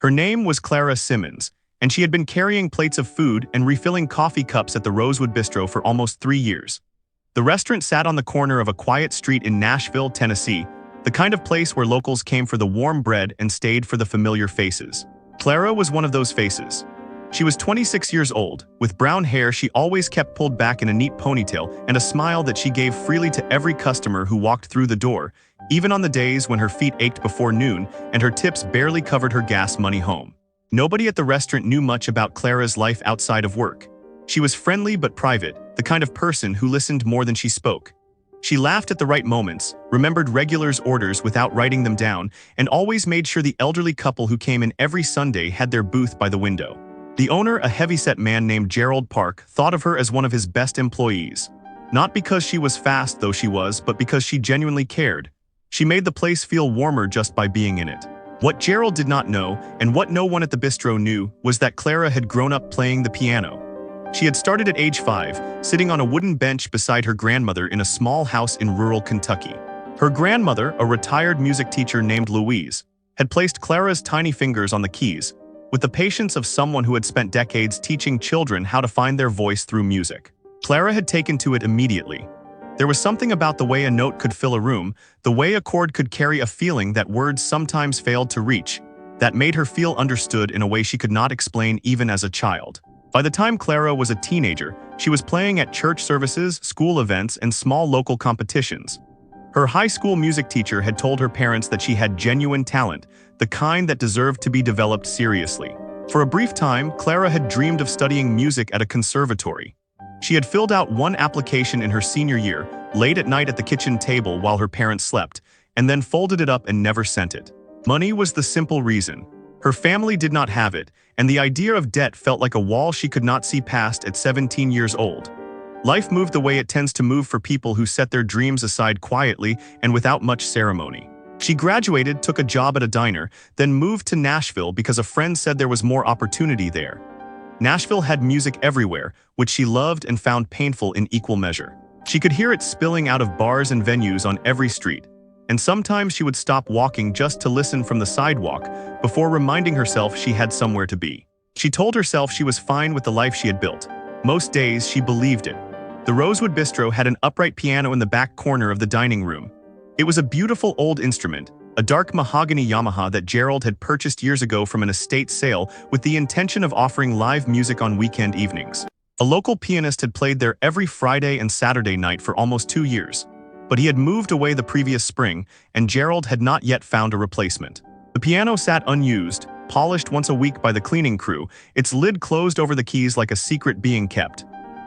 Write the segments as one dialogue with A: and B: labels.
A: Her name was Clara Simmons, and she had been carrying plates of food and refilling coffee cups at the Rosewood Bistro for almost 3 years. The restaurant sat on the corner of a quiet street in Nashville, Tennessee, the kind of place where locals came for the warm bread and stayed for the familiar faces. Clara was one of those faces. She was 26 years old. With brown hair she always kept pulled back in a neat ponytail and a smile that she gave freely to every customer who walked through the door, even on the days when her feet ached before noon and her tips barely covered her gas money home. Nobody at the restaurant knew much about Clara's life outside of work. She was friendly but private, the kind of person who listened more than she spoke. She laughed at the right moments, remembered regulars' orders without writing them down, and always made sure the elderly couple who came in every Sunday had their booth by the window. The owner, a heavyset man named Gerald Park, thought of her as one of his best employees. Not because she was fast, though she was, but because she genuinely cared. She made the place feel warmer just by being in it. What Gerald did not know, and what no one at the bistro knew, was that Clara had grown up playing the piano. She had started at age 5, sitting on a wooden bench beside her grandmother in a small house in rural Kentucky. Her grandmother, a retired music teacher named Louise, had placed Clara's tiny fingers on the keys, with the patience of someone who had spent decades teaching children how to find their voice through music. Clara had taken to it immediately. There was something about the way a note could fill a room, the way a chord could carry a feeling that words sometimes failed to reach, that made her feel understood in a way she could not explain even as a child. By the time Clara was a teenager, she was playing at church services, school events, and small local competitions. Her high school music teacher had told her parents that she had genuine talent, the kind that deserved to be developed seriously. For a brief time, Clara had dreamed of studying music at a conservatory. She had filled out one application in her senior year, late at night at the kitchen table while her parents slept, and then folded it up and never sent it. Money was the simple reason. Her family did not have it, and the idea of debt felt like a wall she could not see past at 17 years old. Life moved the way it tends to move for people who set their dreams aside quietly and without much ceremony. She graduated, took a job at a diner, then moved to Nashville because a friend said there was more opportunity there. Nashville had music everywhere, which she loved and found painful in equal measure. She could hear it spilling out of bars and venues on every street, and sometimes she would stop walking just to listen from the sidewalk before reminding herself she had somewhere to be. She told herself she was fine with the life she had built. Most days, she believed it. The Rosewood Bistro had an upright piano in the back corner of the dining room. It was a beautiful old instrument, a dark mahogany Yamaha that Gerald had purchased years ago from an estate sale with the intention of offering live music on weekend evenings. A local pianist had played there every Friday and Saturday night for almost 2 years, but he had moved away the previous spring, and Gerald had not yet found a replacement. The piano sat unused, polished once a week by the cleaning crew, its lid closed over the keys like a secret being kept.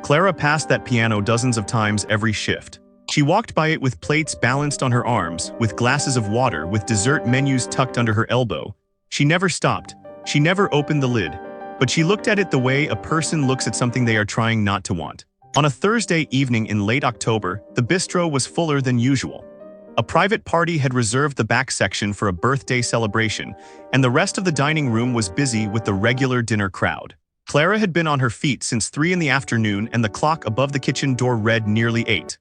A: Clara passed that piano dozens of times every shift. She walked by it with plates balanced on her arms, with glasses of water, with dessert menus tucked under her elbow. She never stopped. She never opened the lid. But she looked at it the way a person looks at something they are trying not to want. On a Thursday evening in late October, the bistro was fuller than usual. A private party had reserved the back section for a birthday celebration, and the rest of the dining room was busy with the regular dinner crowd. Clara had been on her feet since 3 in the afternoon, and the clock above the kitchen door read nearly 8.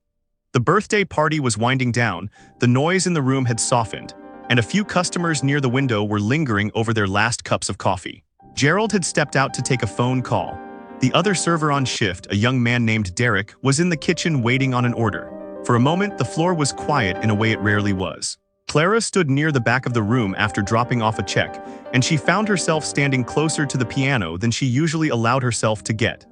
A: The birthday party was winding down, the noise in the room had softened, and a few customers near the window were lingering over their last cups of coffee. Gerald had stepped out to take a phone call. The other server on shift, a young man named Derek, was in the kitchen waiting on an order. For a moment, the floor was quiet in a way it rarely was. Clara stood near the back of the room after dropping off a check, and she found herself standing closer to the piano than she usually allowed herself to get.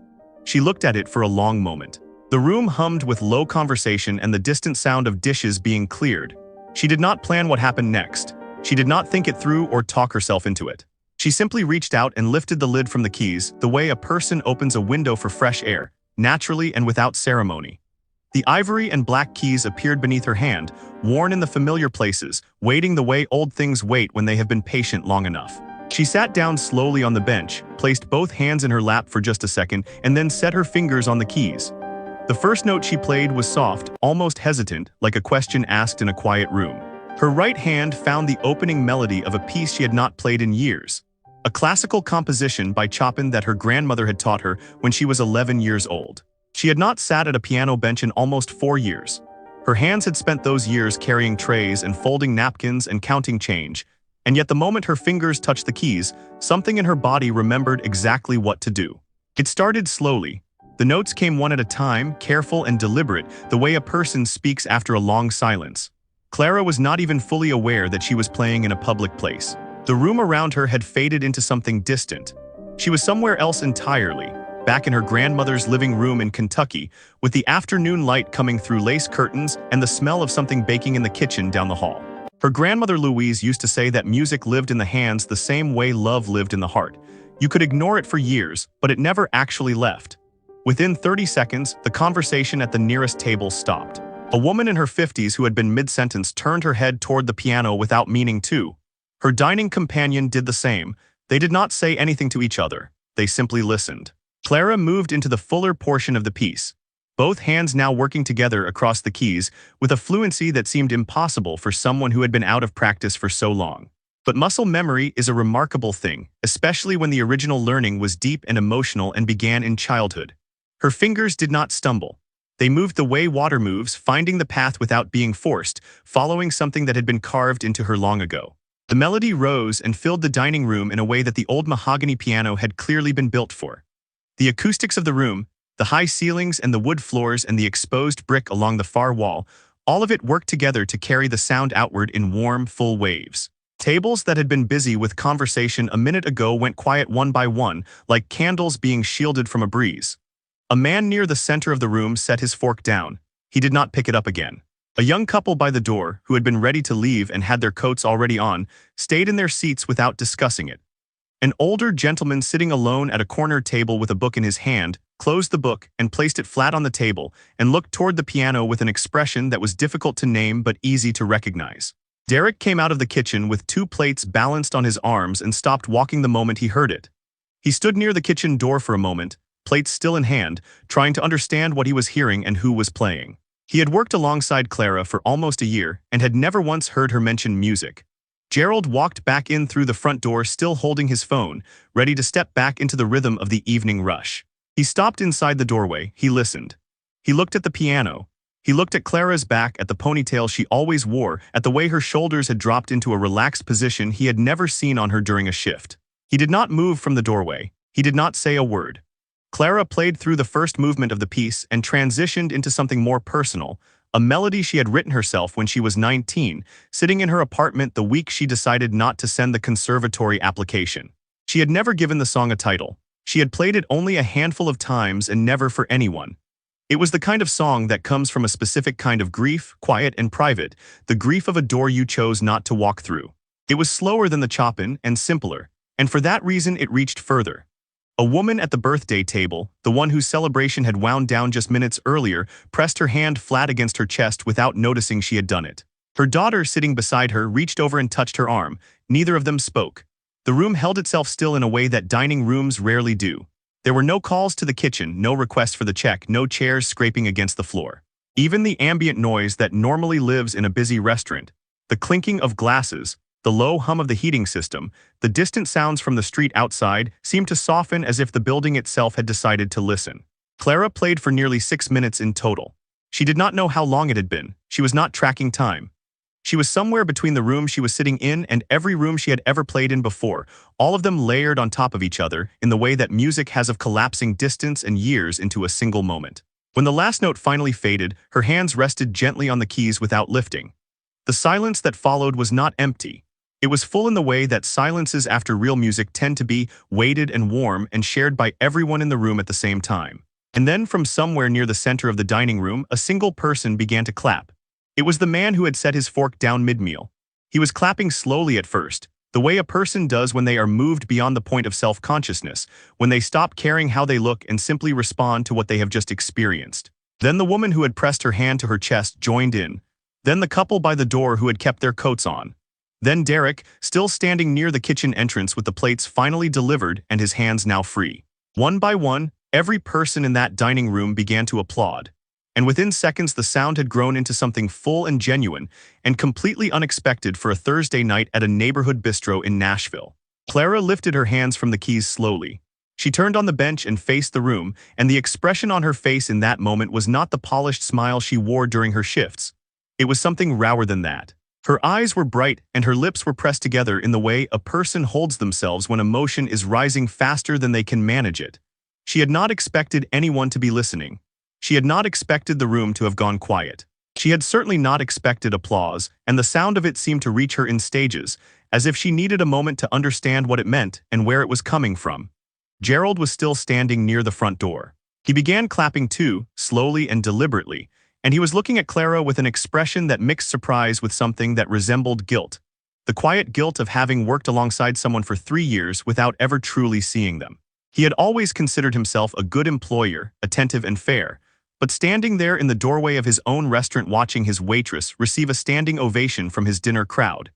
A: She looked at it for a long moment. The room hummed with low conversation and the distant sound of dishes being cleared. She did not plan what happened next. She did not think it through or talk herself into it. She simply reached out and lifted the lid from the keys, the way a person opens a window for fresh air, naturally and without ceremony. The ivory and black keys appeared beneath her hand, worn in the familiar places, waiting the way old things wait when they have been patient long enough. She sat down slowly on the bench, placed both hands in her lap for just a second, and then set her fingers on the keys. The first note she played was soft, almost hesitant, like a question asked in a quiet room. Her right hand found the opening melody of a piece she had not played in years. A classical composition by Chopin that her grandmother had taught her when she was 11 years old. She had not sat at a piano bench in almost 4 years. Her hands had spent those years carrying trays and folding napkins and counting change, And yet the moment her fingers touched the keys, something in her body remembered exactly what to do. It started slowly. The notes came one at a time, careful and deliberate, the way a person speaks after a long silence. Clara was not even fully aware that she was playing in a public place. The room around her had faded into something distant. She was somewhere else entirely, back in her grandmother's living room in Kentucky, with the afternoon light coming through lace curtains and the smell of something baking in the kitchen down the hall. Her grandmother Louise used to say that music lived in the hands the same way love lived in the heart. You could ignore it for years, but it never actually left. Within 30 seconds, the conversation at the nearest table stopped. A woman in her 50s who had been mid-sentence turned her head toward the piano without meaning to. Her dining companion did the same. They did not say anything to each other. They simply listened. Clara moved into the fuller portion of the piece, both hands now working together across the keys with a fluency that seemed impossible for someone who had been out of practice for so long. But muscle memory is a remarkable thing, especially when the original learning was deep and emotional and began in childhood. Her fingers did not stumble. They moved the way water moves, finding the path without being forced, following something that had been carved into her long ago. The melody rose and filled the dining room in a way that the old mahogany piano had clearly been built for. The acoustics of the room, the high ceilings and the wood floors and the exposed brick along the far wall, all of it worked together to carry the sound outward in warm, full waves. Tables that had been busy with conversation a minute ago went quiet one by one, like candles being shielded from a breeze. A man near the center of the room set his fork down. He did not pick it up again. A young couple by the door, who had been ready to leave and had their coats already on, stayed in their seats without discussing it. An older gentleman sitting alone at a corner table with a book in his hand, closed the book and placed it flat on the table and looked toward the piano with an expression that was difficult to name but easy to recognize. Derek came out of the kitchen with 2 plates balanced on his arms and stopped walking the moment he heard it. He stood near the kitchen door for a moment, plates still in hand, trying to understand what he was hearing and who was playing. He had worked alongside Clara for almost a year and had never once heard her mention music. Gerald walked back in through the front door still holding his phone, ready to step back into the rhythm of the evening rush. He stopped inside the doorway. He listened. He looked at the piano. He looked at Clara's back, at the ponytail she always wore, at the way her shoulders had dropped into a relaxed position he had never seen on her during a shift. He did not move from the doorway. He did not say a word. Clara played through the first movement of the piece and transitioned into something more personal, a melody she had written herself when she was 19, sitting in her apartment the week she decided not to send the conservatory application. She had never given the song a title. She had played it only a handful of times and never for anyone. It was the kind of song that comes from a specific kind of grief, quiet and private, the grief of a door you chose not to walk through. It was slower than the Chopin and simpler, and for that reason it reached further. A woman at the birthday table, the one whose celebration had wound down just minutes earlier, pressed her hand flat against her chest without noticing she had done it. Her daughter, sitting beside her, reached over and touched her arm. Neither of them spoke. The room held itself still in a way that dining rooms rarely do. There were no calls to the kitchen, no request for the check, no chairs scraping against the floor. Even the ambient noise that normally lives in a busy restaurant, the clinking of glasses, the low hum of the heating system, the distant sounds from the street outside, seemed to soften as if the building itself had decided to listen. Clara played for nearly 6 minutes in total. She did not know how long it had been. She was not tracking time. She was somewhere between the room she was sitting in and every room she had ever played in before, all of them layered on top of each other in the way that music has of collapsing distance and years into a single moment. When the last note finally faded, her hands rested gently on the keys without lifting. The silence that followed was not empty. It was full in the way that silences after real music tend to be, weighted and warm and shared by everyone in the room at the same time. And then from somewhere near the center of the dining room, a single person began to clap. It was the man who had set his fork down mid-meal. He was clapping slowly at first, the way a person does when they are moved beyond the point of self-consciousness, when they stop caring how they look and simply respond to what they have just experienced. Then the woman who had pressed her hand to her chest joined in. Then the couple by the door who had kept their coats on. Then Derek, still standing near the kitchen entrance with the plates finally delivered and his hands now free. One by one, every person in that dining room began to applaud. And within seconds the sound had grown into something full and genuine, and completely unexpected for a Thursday night at a neighborhood bistro in Nashville. Clara lifted her hands from the keys slowly. She turned on the bench and faced the room, and the expression on her face in that moment was not the polished smile she wore during her shifts. It was something rawer than that. Her eyes were bright and her lips were pressed together in the way a person holds themselves when emotion is rising faster than they can manage it. She had not expected anyone to be listening. She had not expected the room to have gone quiet. She had certainly not expected applause, and the sound of it seemed to reach her in stages, as if she needed a moment to understand what it meant and where it was coming from. Gerald was still standing near the front door. He began clapping too, slowly and deliberately, and he was looking at Clara with an expression that mixed surprise with something that resembled guilt. The quiet guilt of having worked alongside someone for 3 years without ever truly seeing them. He had always considered himself a good employer, attentive and fair, but standing there in the doorway of his own restaurant watching his waitress receive a standing ovation from his dinner crowd.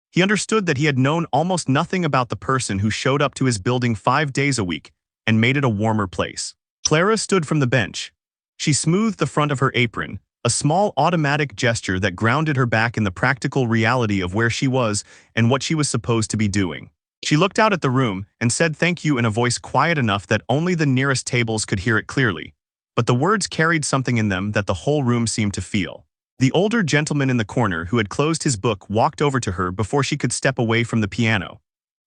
A: He understood that he had known almost nothing about the person who showed up to his building 5 days a week and made it a warmer place. Clara stood from the bench. She smoothed the front of her apron, a small automatic gesture that grounded her back in the practical reality of where she was and what she was supposed to be doing. She looked out at the room and said thank you in a voice quiet enough that only the nearest tables could hear it clearly, but the words carried something in them that the whole room seemed to feel. The older gentleman in the corner who had closed his book walked over to her before she could step away from the piano.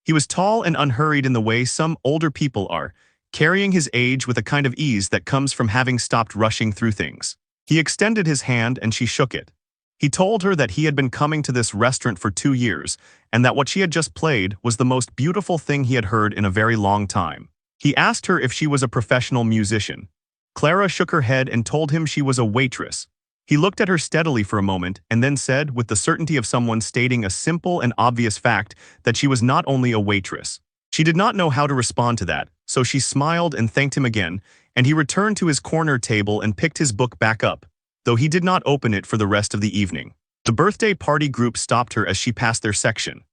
A: He was tall and unhurried in the way some older people are, carrying his age with a kind of ease that comes from having stopped rushing through things. He extended his hand and she shook it. He told her that he had been coming to this restaurant for 2 years, and that what she had just played was the most beautiful thing he had heard in a very long time. He asked her if she was a professional musician. Clara shook her head and told him she was a waitress. He looked at her steadily for a moment and then said, with the certainty of someone stating a simple and obvious fact, that she was not only a waitress. She did not know how to respond to that, so she smiled and thanked him again, and he returned to his corner table and picked his book back up, though he did not open it for the rest of the evening. The birthday party group stopped her as she passed their section.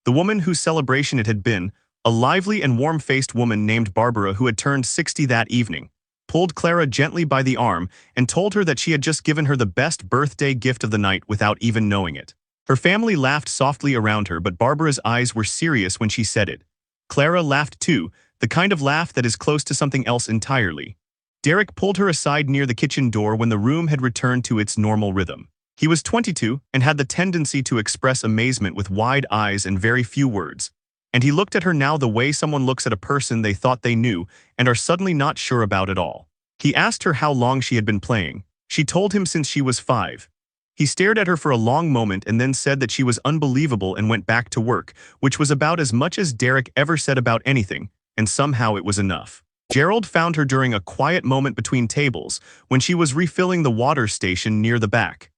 A: The woman whose celebration it had been, a lively and warm-faced woman named Barbara who had turned 60 that evening, pulled Clara gently by the arm and told her that she had just given her the best birthday gift of the night without even knowing it. Her family laughed softly around her, but Barbara's eyes were serious when she said it. Clara laughed too, the kind of laugh that is close to something else entirely. Derek pulled her aside near the kitchen door when the room had returned to its normal rhythm. He was 22 and had the tendency to express amazement with wide eyes and very few words. And he looked at her now the way someone looks at a person they thought they knew and are suddenly not sure about at all. He asked her how long she had been playing. She told him since she was 5. He stared at her for a long moment and then said that she was unbelievable and went back to work, which was about as much as Derek ever said about anything, and somehow it was enough. Gerald found her during a quiet moment between tables when she was refilling the water station near the back.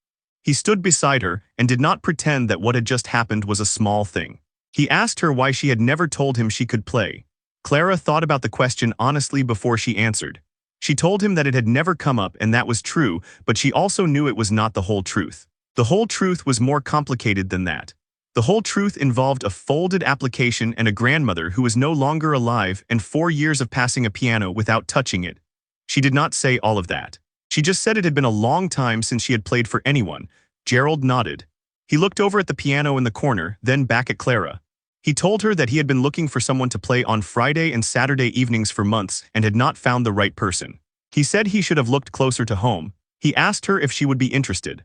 A: He stood beside her and did not pretend that what had just happened was a small thing. He asked her why she had never told him she could play. Clara thought about the question honestly before she answered. She told him that it had never come up and that was true, but she also knew it was not the whole truth. The whole truth was more complicated than that. The whole truth involved a folded application and a grandmother who was no longer alive and 4 years of passing a piano without touching it. She did not say all of that. She just said it had been a long time since she had played for anyone. Gerald nodded. He looked over at the piano in the corner, then back at Clara. He told her that he had been looking for someone to play on Friday and Saturday evenings for months and had not found the right person. He said he should have looked closer to home. He asked her if she would be interested.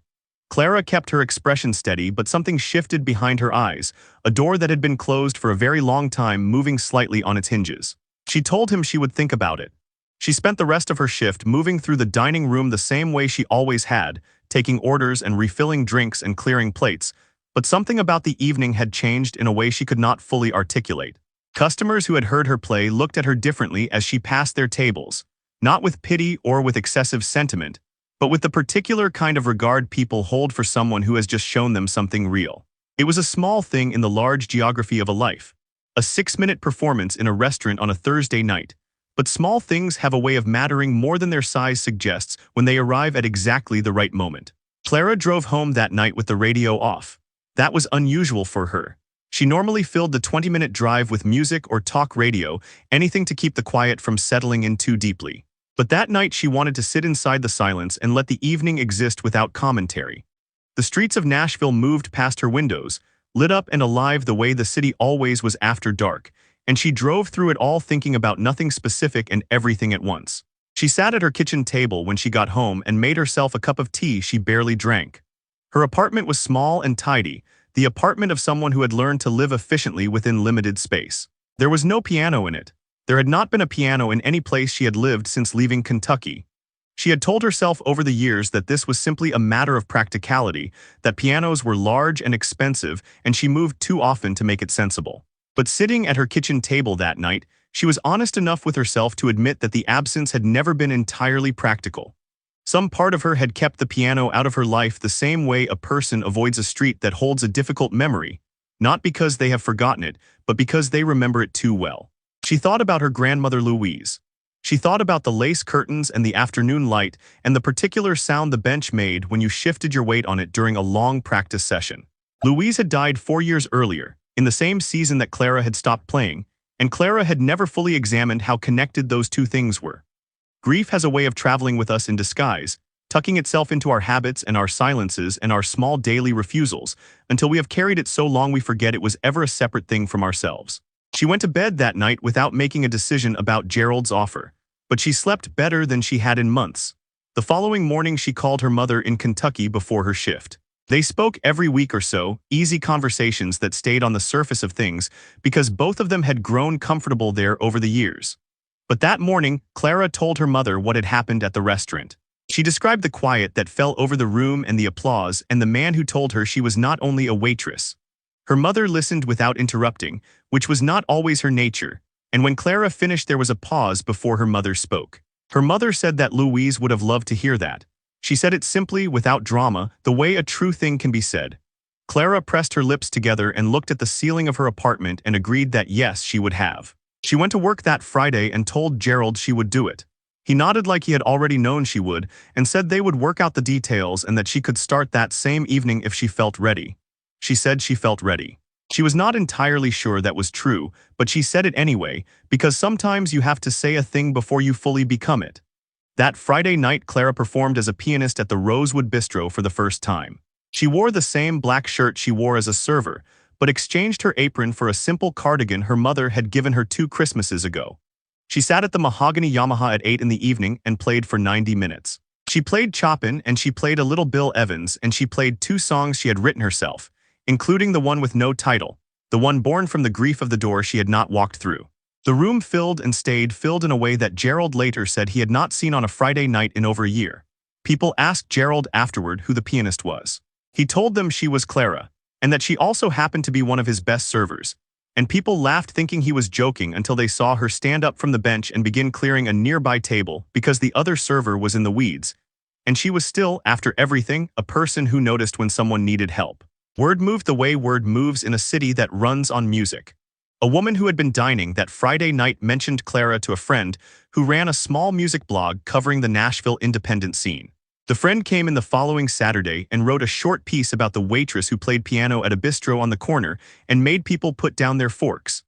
A: Clara kept her expression steady, but something shifted behind her eyes, a door that had been closed for a very long time moving slightly on its hinges. She told him she would think about it. She spent the rest of her shift moving through the dining room the same way she always had, taking orders and refilling drinks and clearing plates, but something about the evening had changed in a way she could not fully articulate. Customers who had heard her play looked at her differently as she passed their tables, not with pity or with excessive sentiment, but with the particular kind of regard people hold for someone who has just shown them something real. It was a small thing in the large geography of a life. A 6-minute performance in a restaurant on a Thursday night. But small things have a way of mattering more than their size suggests when they arrive at exactly the right moment. Clara drove home that night with the radio off. That was unusual for her. She normally filled the 20-minute drive with music or talk radio, anything to keep the quiet from settling in too deeply. But that night she wanted to sit inside the silence and let the evening exist without commentary. The streets of Nashville moved past her windows, lit up and alive the way the city always was after dark, and she drove through it all thinking about nothing specific and everything at once. She sat at her kitchen table when she got home and made herself a cup of tea she barely drank. Her apartment was small and tidy, the apartment of someone who had learned to live efficiently within limited space. There was no piano in it. There had not been a piano in any place she had lived since leaving Kentucky. She had told herself over the years that this was simply a matter of practicality, that pianos were large and expensive, and she moved too often to make it sensible. But sitting at her kitchen table that night, she was honest enough with herself to admit that the absence had never been entirely practical. Some part of her had kept the piano out of her life the same way a person avoids a street that holds a difficult memory, not because they have forgotten it, but because they remember it too well. She thought about her grandmother Louise. She thought about the lace curtains and the afternoon light and the particular sound the bench made when you shifted your weight on it during a long practice session. Louise had died 4 years earlier, in the same season that Clara had stopped playing, and Clara had never fully examined how connected those two things were. Grief has a way of traveling with us in disguise, tucking itself into our habits and our silences and our small daily refusals, until we have carried it so long we forget it was ever a separate thing from ourselves. She went to bed that night without making a decision about Gerald's offer, but she slept better than she had in months. The following morning she called her mother in Kentucky before her shift. They spoke every week or so, easy conversations that stayed on the surface of things because both of them had grown comfortable there over the years. But that morning, Clara told her mother what had happened at the restaurant. She described the quiet that fell over the room and the applause and the man who told her she was not only a waitress. Her mother listened without interrupting, which was not always her nature, and when Clara finished there was a pause before her mother spoke. Her mother said that Louise would have loved to hear that. She said it simply, without drama, the way a true thing can be said. Clara pressed her lips together and looked at the ceiling of her apartment and agreed that yes, she would have. She went to work that Friday and told Gerald she would do it. He nodded like he had already known she would, and said they would work out the details and that she could start that same evening if she felt ready. She said she felt ready. She was not entirely sure that was true, but she said it anyway, because sometimes you have to say a thing before you fully become it. That Friday night Clara performed as a pianist at the Rosewood Bistro for the first time. She wore the same black shirt she wore as a server, but exchanged her apron for a simple cardigan her mother had given her 2 Christmases ago. She sat at the mahogany Yamaha at 8 in the evening and played for 90 minutes. She played Chopin and she played a little Bill Evans and she played 2 songs she had written herself, including the one with no title, the one born from the grief of the door she had not walked through. The room filled and stayed filled in a way that Gerald later said he had not seen on a Friday night in over a year. People asked Gerald afterward who the pianist was. He told them she was Clara, and that she also happened to be one of his best servers, and people laughed thinking he was joking until they saw her stand up from the bench and begin clearing a nearby table because the other server was in the weeds, and she was still, after everything, a person who noticed when someone needed help. Word moved the way word moves in a city that runs on music. A woman who had been dining that Friday night mentioned Clara to a friend who ran a small music blog covering the Nashville independent scene. The friend came in the following Saturday and wrote a short piece about the waitress who played piano at a bistro on the corner and made people put down their forks.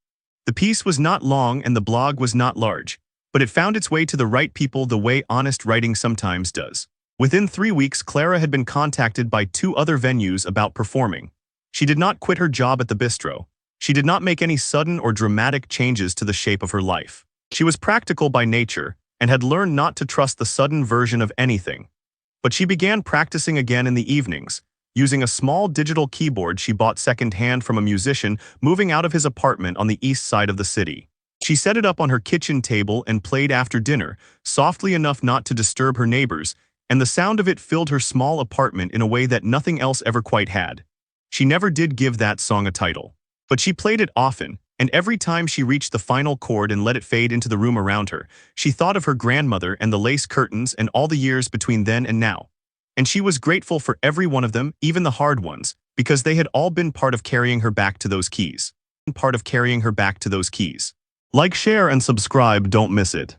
A: The piece was not long and the blog was not large, but it found its way to the right people the way honest writing sometimes does. Within 3 weeks, Clara had been contacted by 2 other venues about performing. She did not quit her job at the bistro. She did not make any sudden or dramatic changes to the shape of her life. She was practical by nature and had learned not to trust the sudden version of anything. But she began practicing again in the evenings, using a small digital keyboard she bought second-hand from a musician moving out of his apartment on the east side of the city. She set it up on her kitchen table and played after dinner, softly enough not to disturb her neighbors, and the sound of it filled her small apartment in a way that nothing else ever quite had. She never did give that song a title, but she played it often, and every time she reached the final chord and let it fade into the room around her, she thought of her grandmother and the lace curtains and all the years between then and now. And she was grateful for every one of them, even the hard ones, because they had all been part of carrying her back to those keys. Like, share, and subscribe, don't miss it.